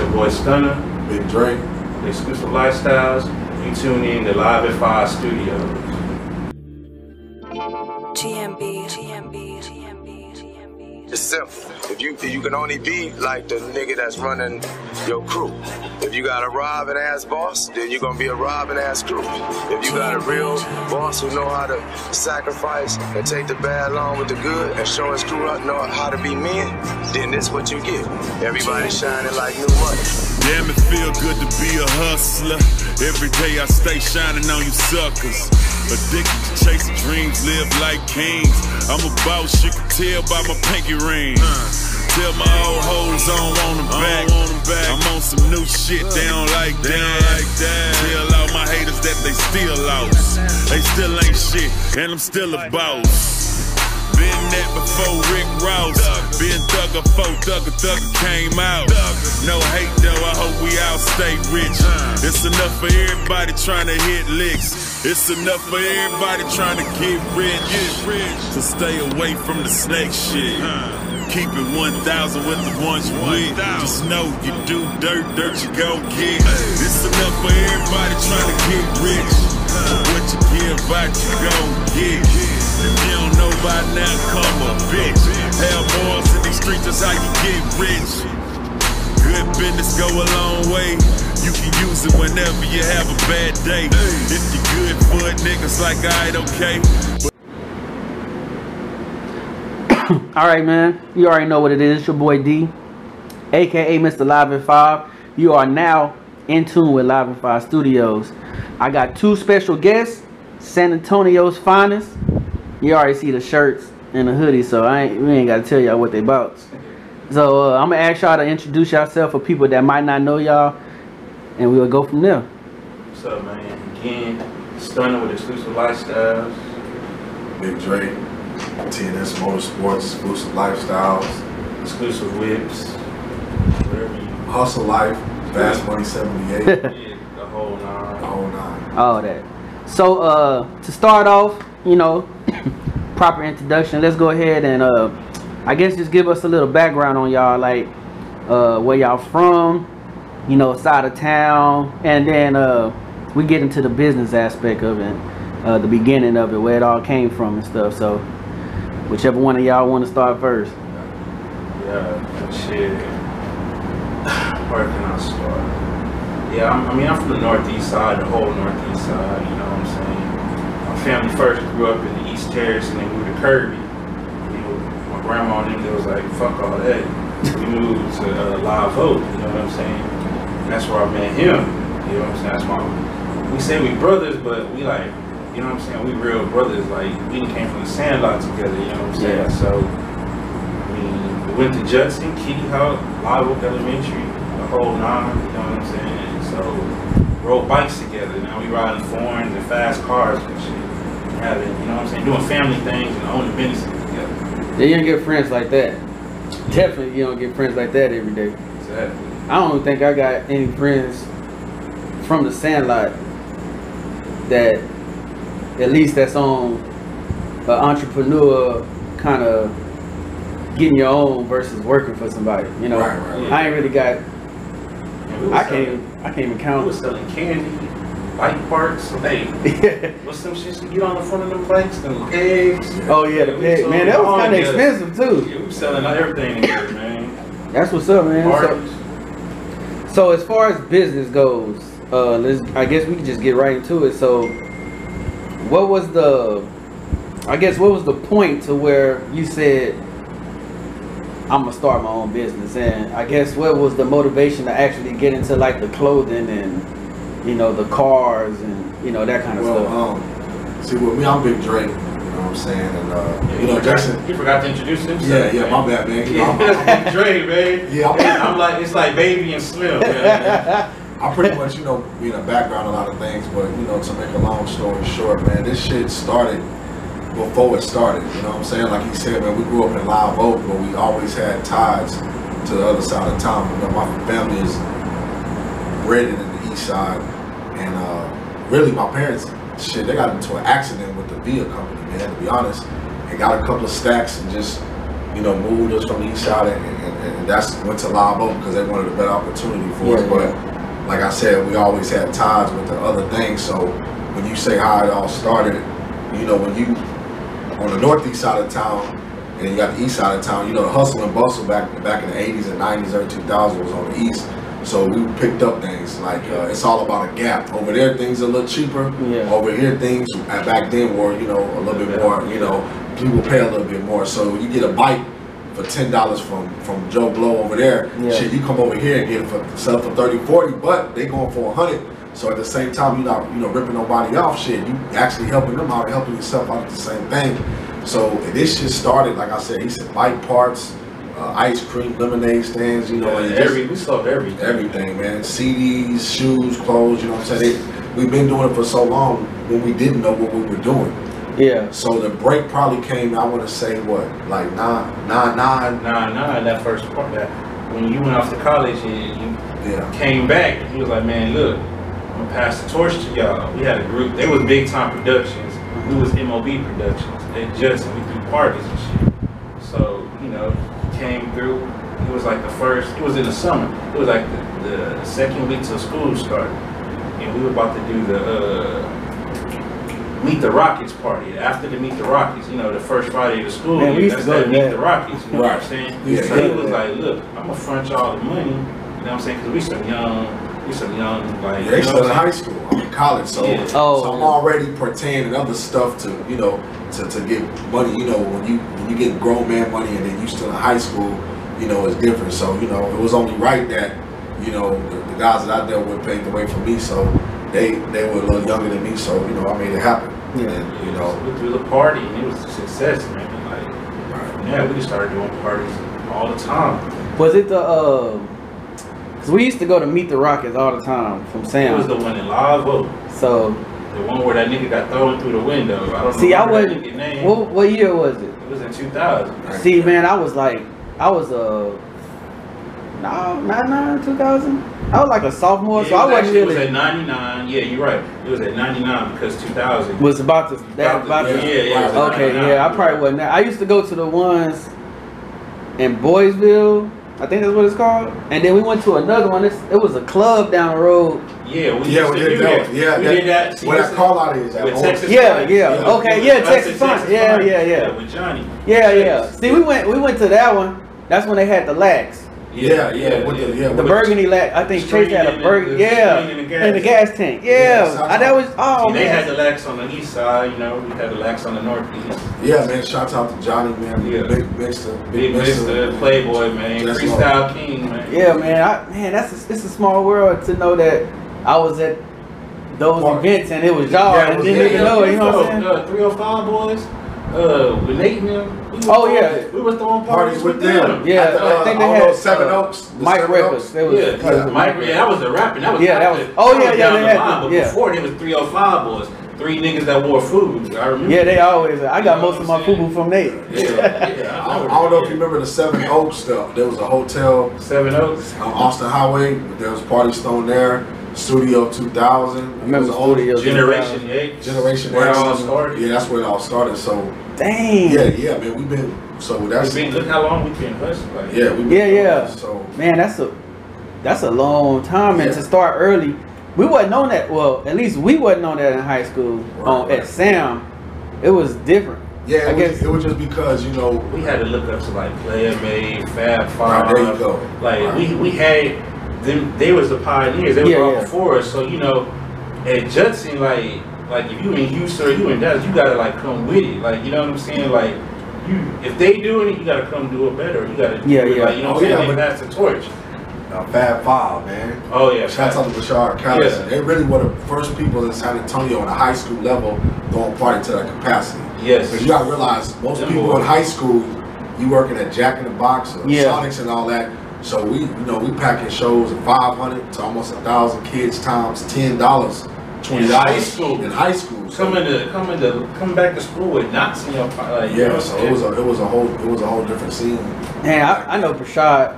your boy Stunner, Big Drake, Xclusive Lyfestyles. You tune in to Lyfestyles Studios. It's simple. If you can only be like the nigga that's running your crew. If you got a robbing ass boss, then you're gonna be a robbing ass crew. If you got a real boss who know how to sacrifice and take the bad along with the good and show his crew know how to be men, then this what you get. Everybody shining like new money. Damn, it feel good to be a hustler. Every day I stay shining on you suckers. Addicted to chasing dreams, live like kings. I'm a boss, you can tell by my pinky ring. Tell my old hoes I don't want them back. I'm on some new shit, they don't like that. Tell all my haters that they still lost. They still ain't shit, and I'm still a boss. Been that before Rick Ross. Been Thugger before Thugger came out. No hate though, I hope we all stay rich. It's enough for everybody trying to hit licks. It's enough for everybody trying to get rich. So stay away from the snake shit. Keep it 1,000 with the ones you with. Just know you do dirt you gon' get. It's enough for everybody trying to get rich. What you give out, you gon' get. If you don't know by now, come a bitch. Have morals in these streets, that's how you get rich. Good business go a long way. You can use it whenever you have a bad day. If you good for it, niggas like alright, okay. Alright, man, you already know what it is. It's your boy D, aka Mr. Live at 5. You are now in tune with Live at 5 Studios. I got two special guests, San Antonio's finest. You already see the shirts and the hoodies, so we ain't gotta tell y'all what they about. So I'm gonna ask y'all to introduce yourself for people that might not know y'all, and we'll go from there. What's up, man? Again, Stunner with Xclusive Lyfestyles. Big Drake, TNS Motorsports, Xclusive Lyfestyles, Exclusive Whips. Whatever you Hustle Life, Fast Money 78. yeah, the whole nine. The whole nine. All that. So to start off, you know, proper introduction, let's go ahead and I guess just give us a little background on y'all, like where y'all from, you know, side of town, and then we get into the business aspect of it, the beginning of it, where it all came from and stuff. So whichever one of y'all want to start first. Yeah, shit. Where can I start? Yeah, I mean, I'm from the northeast side, the whole northeast side, you know what I'm saying? My family first grew up in the East Terrace and then moved to Kirby. You know, my grandma and them, was like, fuck all that. We moved to Live Oak, you know what I'm saying? And that's where I met him, you know what I'm saying? That's why we say we brothers, but we like, you know what I'm saying? We real brothers, like, we came from the Sandlot together, you know what I'm saying? Yeah. So, I mean, we went to Judson, Kitty Hawk, Live Oak Elementary, the whole nine, you know what I'm saying? So, rode bikes together. Now we riding foreigns and fast cars and shit. Having, you know what I'm saying, doing family things and owning businesses together. Yeah, you don't get friends like that. Definitely, you don't get friends like that every day. Exactly. I don't think I got any friends from the Sandlot that, at least that's on an entrepreneur kind of getting your own versus working for somebody. You know, Right. I ain't really got. And I can't even We count. was selling candy, bike parts. Hey, what's some shit to get on the front of them bikes? Them pegs. Oh yeah, the peg. Man, that was kind of expensive too. Yeah, we was selling everything together, man. That's what's up, man. Parties. So as far as business goes, I guess we can just get right into it. So what was the point to where you said, I'm gonna start my own business? And I guess what was the motivation to actually get into like the clothing and, you know, the cars and, you know, that kind of stuff? See, with me, I'm Big Drake. You know what I'm saying? And you know, Jackson. You forgot to introduce himself. Yeah, my bad, man. You know, Yeah, Big Drake, man. Yeah, I'm like, it's like Baby and Slim. Man. I pretty much, you know, be in the background a lot of things, but you know, to make a long story short, man, this shit started before it started. You know what I'm saying? Like he said, man, we grew up in Live Oak, but we always had ties to the other side of town. You know, my family is bred in the east side, and really, my parents, shit, they got into an accident with the Via company, man. To be honest, and got a couple of stacks and just, you know, moved us from the east side and and that's went to Live Oak because they wanted a better opportunity for it. But like I said, we always had ties with the other things. So when you say how it all started, you know, when you on the northeast side of town and then you got the east side of town, you know, the hustle and bustle back in the 80s and 90s, early 2000s was on the east. So we picked up things like it's all about a gap. Over there, things are a little cheaper. Yeah. Over here, things back then were, you know, a little bit more. You know, people pay a little bit more. So you get a bike for $10 from Joe Blow over there. Yeah. Shit, you come over here and get it for sell for 30, 40, but they going for 100. So at the same time, you're not, you know, ripping nobody off. Shit, you actually helping them out, helping yourself out at the same thing. So this just started, like I said, he said bike parts. Ice cream, lemonade stands, you know, and we sold everything. Everything, man. CDs, shoes, clothes, you know what I'm saying? We've been doing it for so long when we didn't know what we were doing. Yeah. So the break probably came, I want to say, what, like 99? That first part, that when you went off to college and you came back, he was like, man, look, I'm going to pass the torch to y'all. We had a group, they was Big Time Productions. We was MOB Productions. They just, we threw parties and shit. So, you know, came through. It was like the first. It was in the summer. It was like the second week till school started, and we were about to do the Meet the Rockets party. After the Meet the Rockets, you know, the first Friday of the school year, that's that Meet the Rockets. You know what I'm saying? Yeah, so he was like, "Look, I'm gonna front y'all the money." You know what I'm saying? Because we some young, like they still in high school. I'm in college, so so I'm already pertaining other stuff to, you know, to get money. You know, when you get grown man money and then you still in high school, you know, it's different. So, you know, it was only right that, you know, the guys that I dealt with paved the way for me. So they were a little younger than me. So, you know, I made it happen. Yeah. And, you know, we threw the party and it was a success, man. Like, we just started doing parties all the time. Was it the Cause we used to go to Meet the Rockets all the time from Sam. It was the one in Live Oak. So the one where that nigga got thrown through the window. I don't see. I wasn't. What year was it? It was in 2000. See, man, I was 2000. I was like a sophomore, so I wasn't really. It was at 99. Yeah, you're right. It was at 99 because 2000 was about to. Okay, I probably wasn't there. I used to go to the ones in Boysville. I think that's what it's called. And then we went to another one. It was a club down the road. Yeah, we did that. Yeah, we did that. Where that call out is at Texas. Okay, Texas Fun. Yeah. With Johnny. Yeah. See, we went to that one. That's when they had the lax. The burgundy lax. I think Chase had a burgundy. In the gas tank. That was. They had the lax on the east side. You know, we had the lax on the northeast. Yeah, man. Shout out to Johnny, man. Yeah. Big Mr. Playboy, man. Freestyle King, man. Yeah, man. It's a small world to know that I was at those events and it was y'all and didn't even know it. You know what I'm saying? 305 boys. With Nate and them. We were throwing parties with them. Yeah, I think they had Seven Oaks. Mike Records. That was the rapping. That was before there was 305 boys. 3 niggas that wore FUBU. I remember. Yeah, they always. I got most of my FUBU from Nate. I don't know if you remember the Seven Oaks stuff. There was a hotel. 7 Oaks on Austin Highway. There was parties thrown there. Studio 2000. I remember Studio Generation 8. Generation 8. Where it all started. Yeah, that's where it all started. So. Dang. Yeah, man. We've been. So that's. Look how long we've been hustling. Like, So man, that's a long time, and to start early. We wasn't on that. Well, at least we wasn't on that in high school. At Sam, it was different. Yeah, I guess it was just because, you know, we had to look up to like Player Made, Fab Five. There you go. Like we had them. They was the pioneers. They were all before us. So, you know, at Judson, like if you in Houston or you in Dallas, you gotta like come with it. Like, you know what I'm saying? Like if they doing it, you gotta come do it better. You gotta do it. Like, you know what I'm saying? They pass the torch. Fab Five, man. Oh yeah. Shout out to Bashar Collins. They really were the first people in San Antonio on a high school level throwing party to that capacity. Yes. Because you gotta realize most people in high school, you working at Jack in the Box or Sonics and all that. So we packing shows of 500 to almost 1,000 kids times $10, $20 in high school. In high school. So come back to school with knots in your like, so it was a whole different scene. Man, I know Prashad.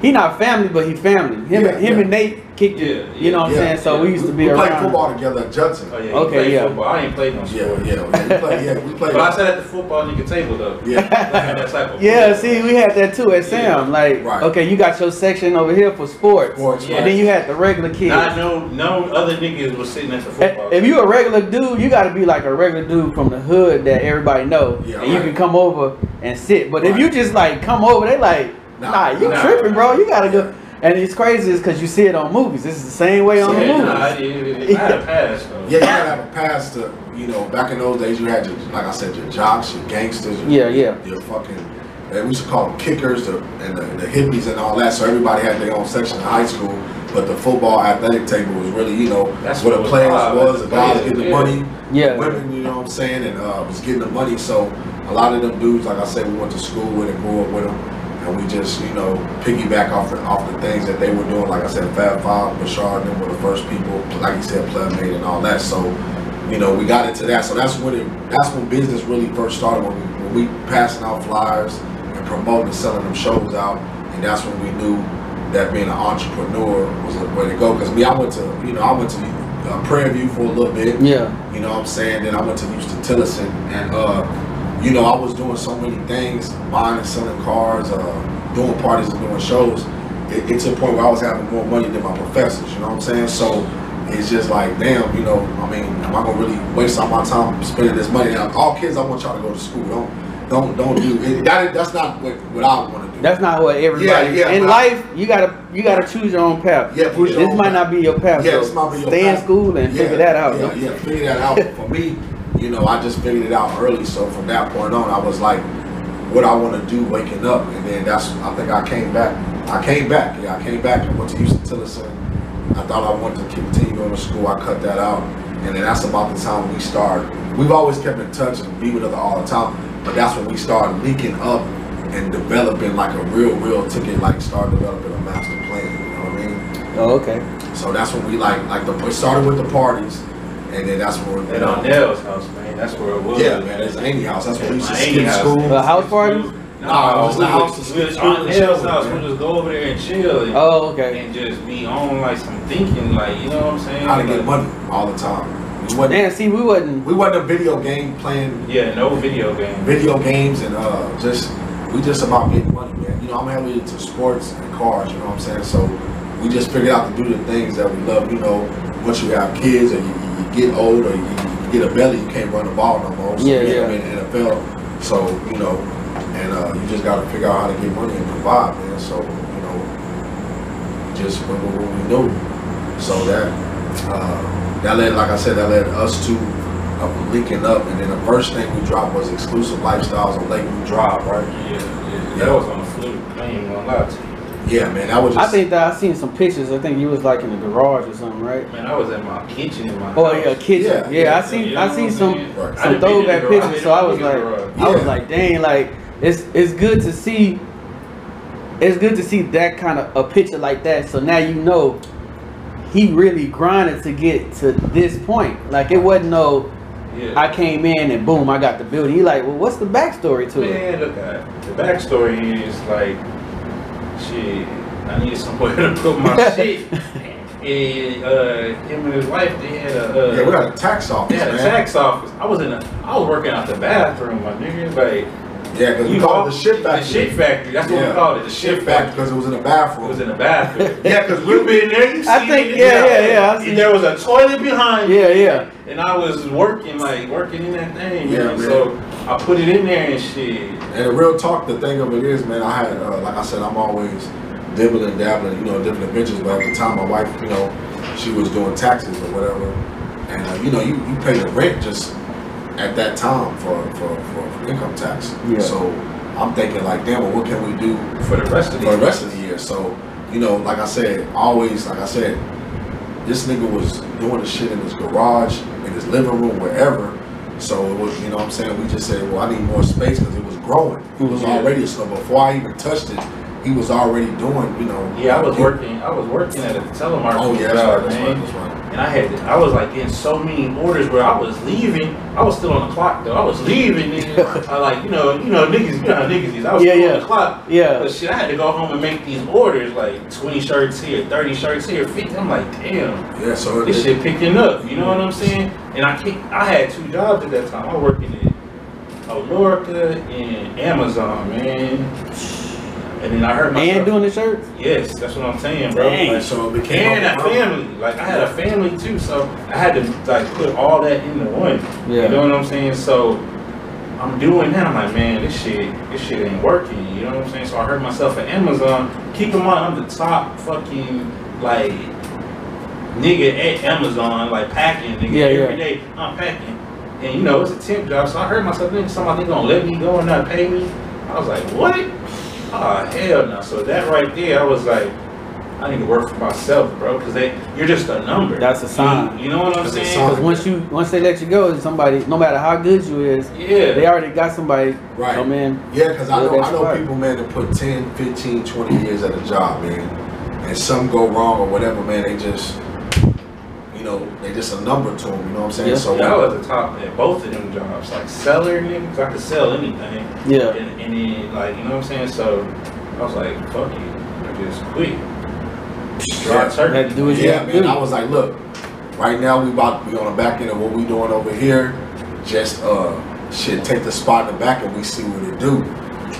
he not family, but he family. Him and Nate kicked it. You know what I'm saying? So we used to be around. We played football together at Judson. Oh, yeah, okay, yeah. Football. I ain't played no sport. We played. But I sat at the football nigga table though. Yeah, see, we had that too at Sam. Like, okay, you got your section over here for sports. And then you had the regular kids. No other niggas was sitting at the football. If you a regular dude, you got to be like a regular dude from the hood that everybody know, and you can come over and sit. But if you just like come over, they like, nah, you tripping, bro. You gotta go. And it's crazy is because you see it on movies. This is the same way on the movies. I had a pass though. Yeah, you gotta have a pass to, you know, back in those days you had your, like I said, your jocks, your gangsters, your fucking, we used to call them kickers, and the hippies and all that. So everybody had their own section in high school. But the football athletic table was really, you know, that's where the players was, the guys getting the money, women, you know what I'm saying, and was getting the money. So a lot of them dudes, like I said, we went to school with and grew up with them. And we just, you know, piggyback off the things that they were doing. Like I said, Fab Five, Bashar, and them were the first people, like you said, Playmate and all that. So, you know, we got into that. So that's when business really first started, when we passing out flyers and promoting and selling them shows out. And that's when we knew that being an entrepreneur was the way to go. Because I went to Prairie View for a little bit. Yeah. You know what I'm saying? Then I went to Houston Tillerson, and you know, I was doing so many things, buying and selling cars, doing parties and doing shows. It to a point where I was having more money than my professors, you know what I'm saying? So it's just like, damn, you know, I mean, am I gonna really waste all my time spending this money? Now, all kids, I want y'all to go to school. Don't do it. That's not what I want to do. That's not what everybody. In life, you gotta choose your own path. Yeah, this might not be your path. Yeah, so this might be your stay path. in school and figure that out. Figure that out. For me, you know, I just figured it out early. So from that point on, I was like, what I want to do waking up. And then I think I came back. I came back and went to Houston Tillerson. I thought I wanted to continue going to school. I cut that out. And then that's about the time we started. We've always kept in touch and be with other all the time. But that's when we started leaking up and developing like a real ticket, like start developing a master plan, you know what I mean? Oh, okay. So that's when we it started with the parties. And then that's where at Nell's house, man. That's where it was. Yeah, man. It's Amy house. That's where we used to skip school. A house party? No, it was the house. Nell's house. We just go over there and chill. And, and just be on like some thinking, like, you know what I'm saying? How to get money all the time. We wasn't a video game playing. Yeah, no video game. Video games and we just about getting money, man. You know, I'm heavily into sports and cars. You know what I'm saying? So we just figured out to do the things that we love. You know, once you have kids or you get old or you get a belly, you can't run the ball no more. So in the NFL. So, you know, and you just got to figure out how to get money and provide, man. So, you know, just what we know. So that led, like I said, that led us to linking up. And then the first thing we dropped was Xclusive Lyfestyles on Lakeview Drive, right? Yeah. That was on the fluke. I ain't even gonna lie to you. Yeah, man, that was just... I think that I seen some pictures. I think you was like in the garage or something, right? Man, I was in my kitchen in my house. Oh yeah, kitchen. Yeah, I seen some throwback pictures. So I was like, dang, like it's good to see. It's good to see that kind of a picture like that. So now you know he really grinded to get to this point. Like it wasn't no. Yeah. I came in and boom, I got the building. You like, well, what's the backstory to it? Man, look at it. The backstory is like. Shit, I needed somewhere to put my shit. And him and his wife, they had we had a tax office. They had a tax office. I was working out the bathroom, my nigga. Like, yeah, because we called it the shit factory. The shit factory. That's what we called it. The shit factory because it was in the bathroom. It was in the bathroom. Yeah, because we've been there. You I think, yeah. There was a toilet behind me. Yeah. And I was working in that thing. Yeah, so I put it in there and shit. And the real talk, the thing of it is, man, I had, like I said, I'm always dibbling and dabbling, you know, different adventures. But at the time, my wife, you know, she was doing taxes or whatever. And, you know, you pay the rent just at that time for income tax. Yeah. So I'm thinking like, damn, well, what can we do for the rest of the year? So, you know, like I said, this nigga was doing the shit in his garage, in his living room, wherever. So it was, you know what I'm saying, we just said, well, I need more space because it was growing. It was already, so before I even touched it, he was already doing, you know. Yeah, I was working at a telemarketing Oh yeah, job, that's man. right. And I was like getting so many orders where I was leaving. I was still on the clock though. I was leaving, nigga. I like, you know, niggas, you know how niggas is. I was still on the clock. Yeah. But shit, I had to go home and make these orders, like 20 shirts here, 30 shirts here, 50. I'm like, damn. Yeah, so this shit picking up. You know what I'm saying? And I had 2 jobs at that time. I was working at Olorica and Amazon, man. And then I heard myself. And doing the shirts? Yes, that's what I'm saying, bro. Dang. Like, so it became and a family. Like I had a family too, so I had to like put all that into one. Yeah. You know what I'm saying? So I'm doing that. I'm like, man, this shit ain't working. You know what I'm saying? So I heard myself at Amazon. Keep in mind, I'm the top fucking like nigga at Amazon, like packing. Nigga, every day I'm packing. And you know, it's a temp job, so I heard myself thinking somebody gonna let me go and not pay me. I was like, what? Oh, hell no. So that right there, I was like, I need to work for myself, bro, because you're just a number. That's a sign. You know what I'm saying? Because once they let you go, somebody, no matter how good you is, they already got somebody come in. Yeah, because I know people, man, that put 10, 15, 20 years at a job, man, and some go wrong or whatever, man, they just, you know, they just a number to them, you know what I'm saying? Yeah. So I was at the top at both of them jobs, like seller niggas, I could sell anything. Yeah. And then, like, you know what I'm saying? So I was like, fuck you, I just quit. Yeah, man, I was like, look, right now we on the back end of what we doing over here. Just shit, take the spot in the back and we see what it do.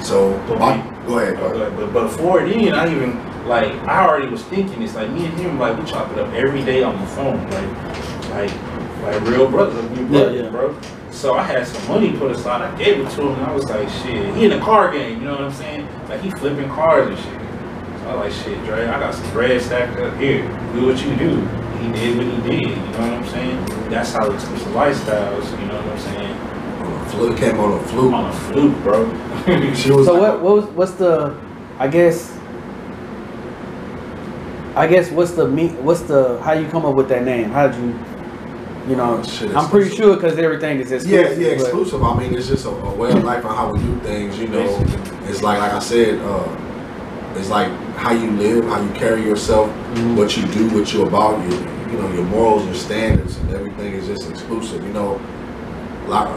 So go ahead. But before then, I already was thinking it's like me and him, like we chop it up every day on the phone, like real brothers, bro. So I had some money put aside. I gave it to him, and I was like, shit, he in the car game, you know what I'm saying? Like he flipping cars and shit. I like, shit, Dre, I got some bread stacked up here. Do what you do. He did what he did, you know what I'm saying? That's how Xclusive Lyfestyles, you know what I'm saying? Flute came on a flute. On a flute, bro. She was so like, what's the, I guess what's the, how you come up with that name? How did you know, I'm pretty sure because everything is exclusive. Yeah, exclusive. I mean, it's just a way of life on how we do things, you know. It's like I said, it's like how you live, how you carry yourself, what you do, what you're about, you know, your morals, your standards, and everything is just exclusive. You know,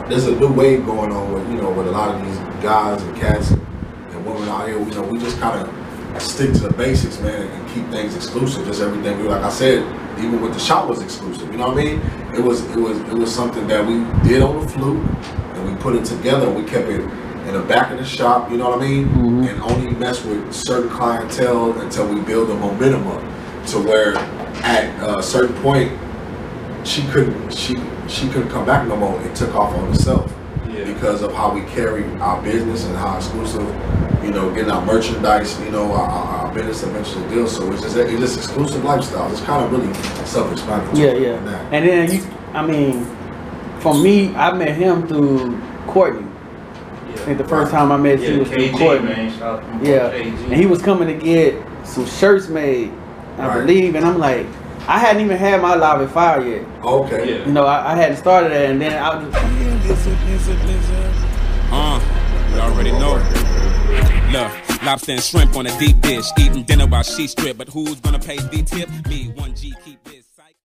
there's a new wave going on with, you know, with a lot of these guys and cats and women out here. You know, we just kind of stick to the basics, man, and keep things exclusive. Just everything. Like I said, even with the shop was exclusive. You know what I mean? It was something that we did on the flute, and we put it together. And we kept it in the back of the shop, you know what I mean? And only mess with certain clientele until we build the momentum up to where at a certain point she couldn't come back no more. It took off on itself because of how we carry our business and how exclusive, you know, getting our merchandise, you know, our business eventually deals. So it's just exclusive lifestyle. It's kind of really self-explanatory. Yeah. And then I mean, for me, I met him through Courtney. I think the first time I met you was through Courtney. And he was coming to get some shirts made, I believe, and I'm like, I hadn't even had my Live at Fire yet. Okay. You know, I hadn't started it, and then I was you already know. Look, lobster and shrimp on a deep dish, eating dinner while she strip, but who's gonna pay the tip? Me, 1G, keep this.